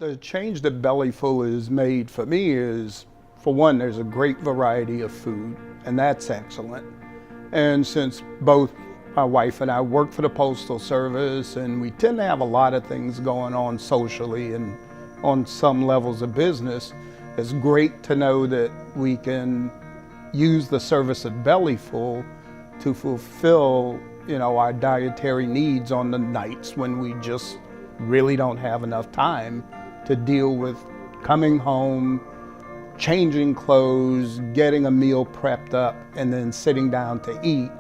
The change that Bellyfull has made for me is, for one, there's a great variety of food, and that's excellent. And since both my wife and I work for the Postal Service, and we tend to have a lot of things going on socially and on some levels of business, it's great to know that we can use the service at Bellyfull to fulfill, our dietary needs on the nights when we just really don't have enough time to deal with coming home, changing clothes, getting a meal prepped up, and then sitting down to eat,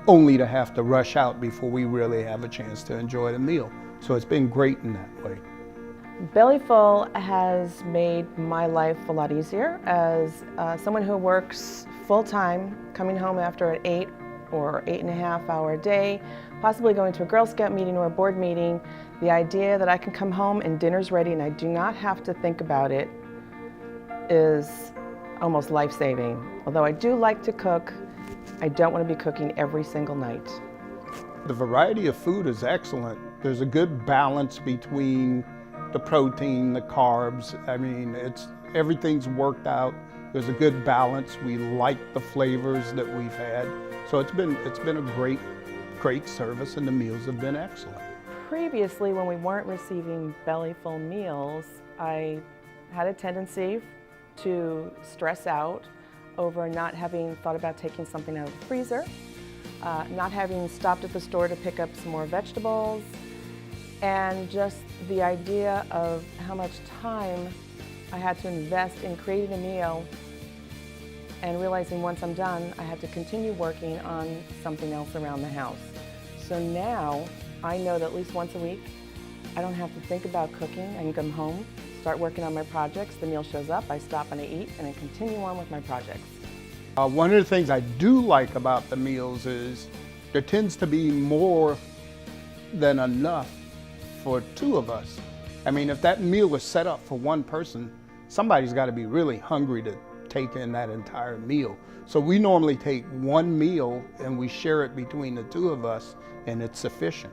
only to have to rush out before we really have a chance to enjoy the meal. So it's been great in that way. Bellyfull has made my life a lot easier as someone who works full-time, coming home after an 8 or 8.5 hour day, possibly going to a Girl Scout meeting or a board meeting. The idea that I can come home and dinner's ready and I do not have to think about it is almost life-saving. Although I do like to cook, I don't want to be cooking every single night. The variety of food is excellent. There's a good balance between the protein, the carbs. I mean, everything's worked out. There's a good balance. We like the flavors that we've had. So it's been a great service, and the meals have been excellent. Previously, when we weren't receiving Bellyfull meals, I had a tendency to stress out over not having thought about taking something out of the freezer, not having stopped at the store to pick up some more vegetables, and just the idea of how much time I had to invest in creating a meal and realizing once I'm done, I had to continue working on something else around the house. So now I know that at least once a week, I don't have to think about cooking. I can come home, start working on my projects, the meal shows up, I stop and I eat, and I continue on with my projects. One of the things I do like about the meals is there tends to be more than enough for 2 of us. I mean, if that meal was set up for 1 person, somebody's got to be really hungry to take in that entire meal. So we normally take 1 meal and we share it between the 2 of us, and it's sufficient.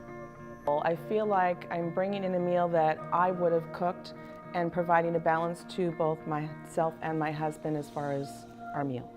I feel like I'm bringing in a meal that I would have cooked and providing a balance to both myself and my husband as far as our meal.